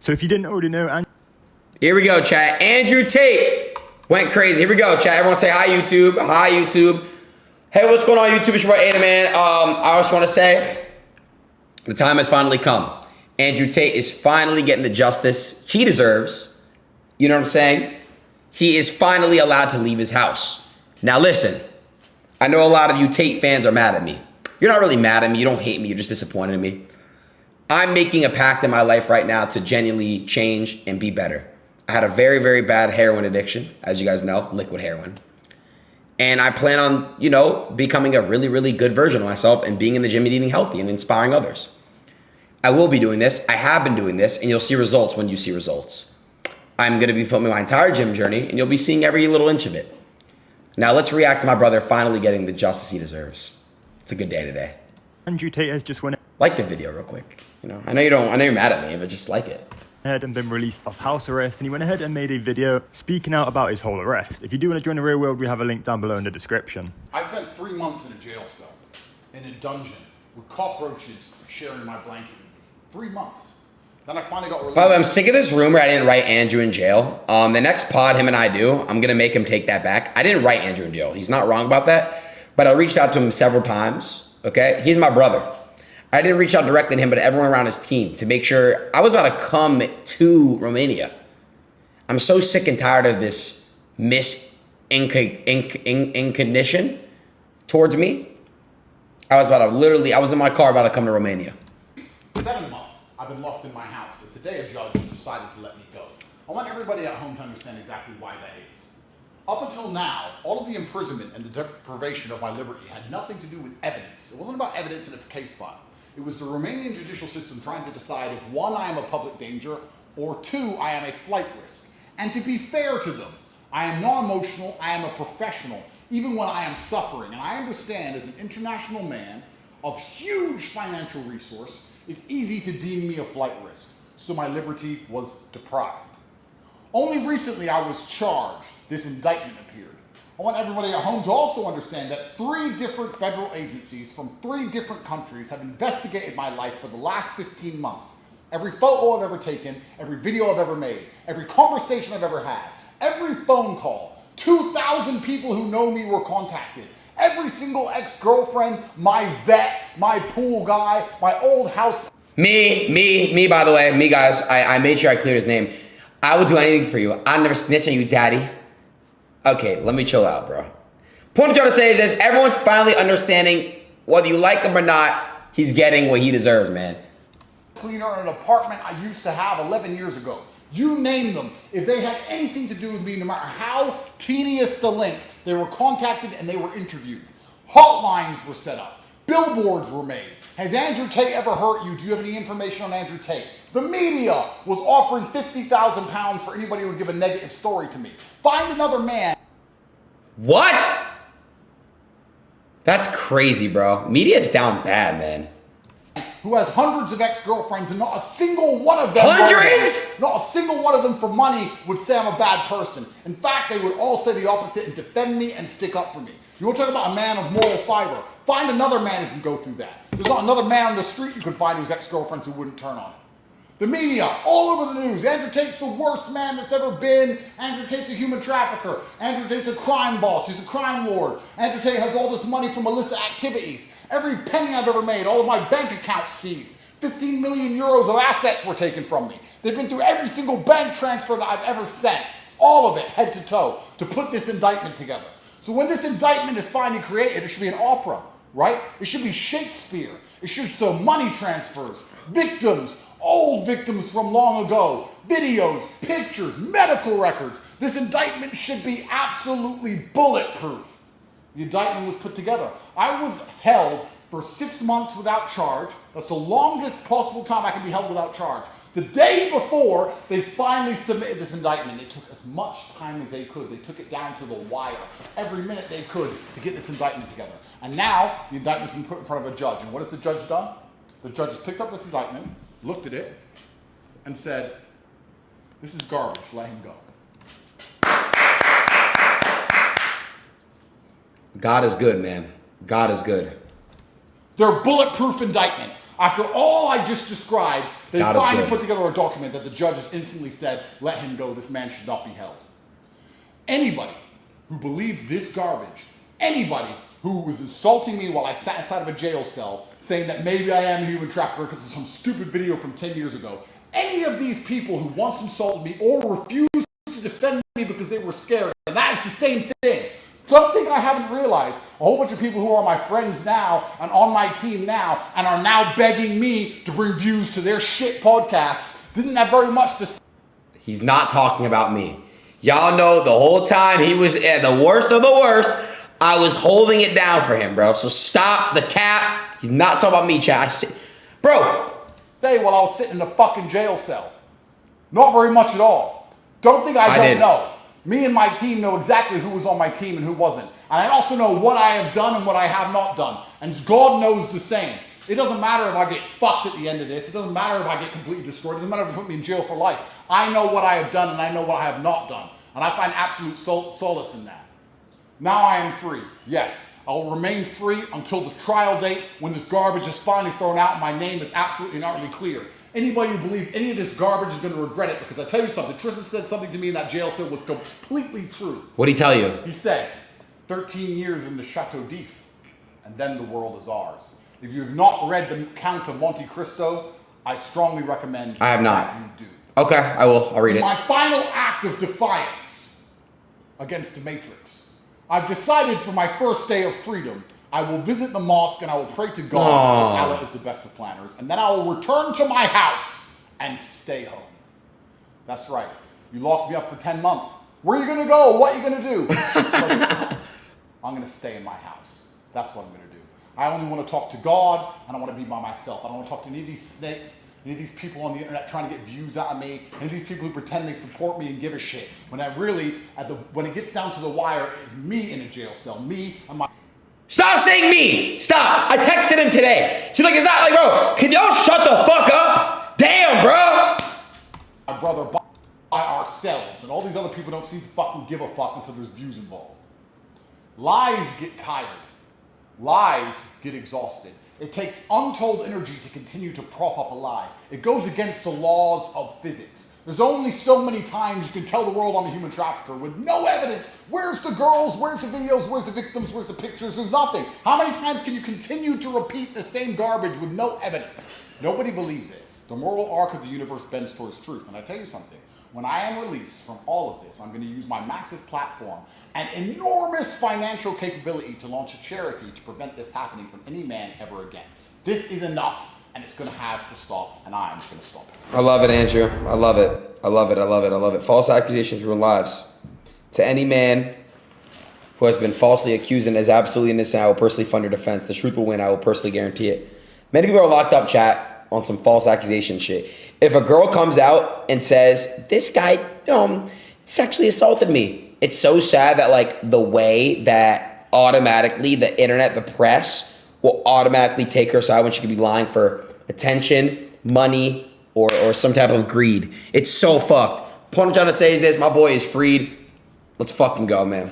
So if you didn't already know, here we go, chat. Andrew Tate went crazy. Here we go, chat. Everyone say hi, YouTube. Hi, YouTube. Hey, what's going on, YouTube? It's your boy, ADIN Man. I just want to say the time has finally come. Andrew Tate is finally getting the justice he deserves. You know what I'm saying? He is finally allowed to leave his house. Now, listen. I know a lot of you Tate fans are mad at me. You're not really mad at me. You don't hate me. You're just disappointed in me. I'm making a pact in my life right now to genuinely change and be better. I had a very, very bad heroin addiction, as you guys know, liquid heroin. And I plan on, you know, becoming a really, really good version of myself and being in the gym and eating healthy and inspiring others. I will be doing this. I have been doing this, and you'll see results when you see results. I'm going to be filming my entire gym journey, and you'll be seeing every little inch of it. Now let's react to my brother finally getting the justice he deserves. It's a good day today. Andrew Tate has just went Like the video real quick. You know, I know you're mad at me, but just like it. ahead and been released off house arrest, and he went ahead and made a video speaking out about his whole arrest. If you do want to join the real world, we have a link down below in the description. I spent 3 months in a jail cell, in a dungeon, with cockroaches sharing my blanket with me. 3 months. Then I finally got released. By the way, I'm sick of this rumor I didn't write Andrew in jail. The next pod him and I do, I'm going to make him take that back. I didn't write Andrew in jail. He's not wrong about that. But I reached out to him several times, okay? He's my brother. I didn't reach out directly to him, but everyone around his team to make sure I was about to come to Romania. I'm so sick and tired of this incognition towards me. I was in my car about to come to Romania. 7 months I've been locked in my house, and today a judge decided to let me go. I want everybody at home to understand exactly why that is. Up until now, all of the imprisonment and the deprivation of my liberty had nothing to do with evidence. It wasn't about evidence in a case file. It was the Romanian judicial system trying to decide if 1, I am a public danger, or 2, I am a flight risk. And to be fair to them, I am non-emotional, I am a professional, even when I am suffering. And I understand as an international man of huge financial resource, it's easy to deem me a flight risk. So my liberty was deprived. Only recently I was charged. This indictment appeared. I want everybody at home to also understand that 3 different federal agencies from 3 different countries have investigated my life for the last 15 months. Every photo I've ever taken, every video I've ever made, every conversation I've ever had, every phone call, 2,000 people who know me were contacted. Every single ex-girlfriend, my vet, my pool guy, my old house. Me, by the way, me guys, I made sure I cleared his name. I would do anything for you. I'll never snitch on you, daddy. Okay, let me chill out, bro. Point I'm trying to say is this: everyone's finally understanding, whether you like him or not, he's getting what he deserves, man. Cleaner in an apartment I used to have 11 years ago. You name them. If they had anything to do with me, no matter how tedious the link, they were contacted and they were interviewed. Hotlines were set up. Billboards were made. Has Andrew Tate ever hurt you? Do you have any information on Andrew Tate? The media was offering £50,000 for anybody who would give a negative story to me. Find another man. What? That's crazy, bro. Media's down bad, man. Who has hundreds of ex-girlfriends and not a single one of them. Hundreds? Not a single one of them for money would say I'm a bad person. In fact, they would all say the opposite and defend me and stick up for me. You want to talk about a man of moral fiber? Find another man who can go through that. There's not another man on the street you could find whose ex-girlfriends who wouldn't turn on him. The media, all over the news. Andrew Tate's the worst man that's ever been. Andrew Tate's a human trafficker. Andrew Tate's a crime boss. He's a crime lord. Andrew Tate has all this money from illicit activities. Every penny I've ever made, all of my bank accounts seized. 15 million euros of assets were taken from me. They've been through every single bank transfer that I've ever sent. All of it, head to toe, to put this indictment together. So when this indictment is finally created, it should be an opera, right? It should be Shakespeare. It should show money transfers, victims, old victims from long ago, videos, pictures, medical records. This indictment should be absolutely bulletproof. The indictment was put together. I was held for 6 months without charge. That's the longest possible time I can be held without charge. The day before they finally submitted this indictment, it took as much time as they could. They took it down to the wire, every minute they could, to get this indictment together. And now the indictment's been put in front of a judge. And what has the judge done? The judge has picked up this indictment, looked at it, and said, this is garbage, let him go. God is good, man. God is good. Their bulletproof indictment. After all I just described, they God is finally good. put together a document that the judges instantly said, let him go, this man should not be held. Anybody who believed this garbage, anybody who was insulting me while I sat inside of a jail cell, saying that maybe I am a human trafficker because of some stupid video from 10 years ago, any of these people who once insulted me or refused to defend me because they were scared, and that is the same thing. Something I haven't realized, a whole bunch of people who are my friends now and on my team now and are now begging me to bring views to their shit podcast didn't have very much to say. He's not talking about me. Y'all know the whole time he was at the worst of the worst, I was holding it down for him, bro. So stop the cap. He's not talking about me, chat. Bro. Say while I was sitting in a fucking jail cell. Not very much at all. Don't think I don't know. Me and my team know exactly who was on my team and who wasn't. And I also know what I have done and what I have not done. And God knows the same. It doesn't matter if I get fucked at the end of this. It doesn't matter if I get completely destroyed. It doesn't matter if they put me in jail for life. I know what I have done and I know what I have not done. And I find absolute solace in that. Now I am free. Yes, I will remain free until the trial date when this garbage is finally thrown out and my name is absolutely and utterly clear. Anybody who believes any of this garbage is going to regret it, because I tell you something, Tristan said something to me in that jail cell was completely true. What'd he tell you? He said, 13 years in the Chateau d'If, and then the world is ours. If you have not read The Count of Monte Cristo, I strongly recommend I have not. that you do. Okay, I will. I'll read it. My final act of defiance against the Matrix. I've decided for my first day of freedom, I will visit the mosque and I will pray to God because Allah is the best of planners. And then I will return to my house and stay home. That's right. You locked me up for 10 months. Where are you going to go? What are you going to do? I'm going to stay in my house. That's what I'm going to do. I only want to talk to God and I want to be by myself. I don't want to talk to any of these snakes, any of these people on the internet trying to get views out of me, any of these people who pretend they support me and give a shit. When I really, when it gets down to the wire, it's me in a jail cell, me and my... Stop saying me! Stop! I texted him today. She's like, it's not like, bro, can y'all shut the fuck up? Damn, bro! My brother by ourselves, and all these other people don't seem to fucking give a fuck until there's views involved. Lies get tired. Lies get exhausted. It takes untold energy to continue to prop up a lie. It goes against the laws of physics. There's only so many times you can tell the world I'm a human trafficker with no evidence. Where's the girls? Where's the videos? Where's the victims? Where's the pictures? There's nothing. How many times can you continue to repeat the same garbage with no evidence? Nobody believes it. The moral arc of the universe bends towards truth. And I tell you something, when I am released from all of this, I'm going to use my massive platform and enormous financial capability to launch a charity to prevent this happening from any man ever again. This is enough. And it's going to have to stop, and I'm going to stop it. I love it, Andrew. I love it. I love it. I love it. I love it. False accusations ruin lives. To any man who has been falsely accused and is absolutely innocent, I will personally fund your defense. The truth will win. I will personally guarantee it. Many people are locked up, chat, on some false accusation shit. If a girl comes out and says, this guy sexually assaulted me, it's so sad that, like, the way that automatically the internet, the press, will automatically take her side when she could be lying for attention, money, or some type of greed. It's so fucked. Point I'm trying to say is this, my boy is freed. Let's fucking go, man.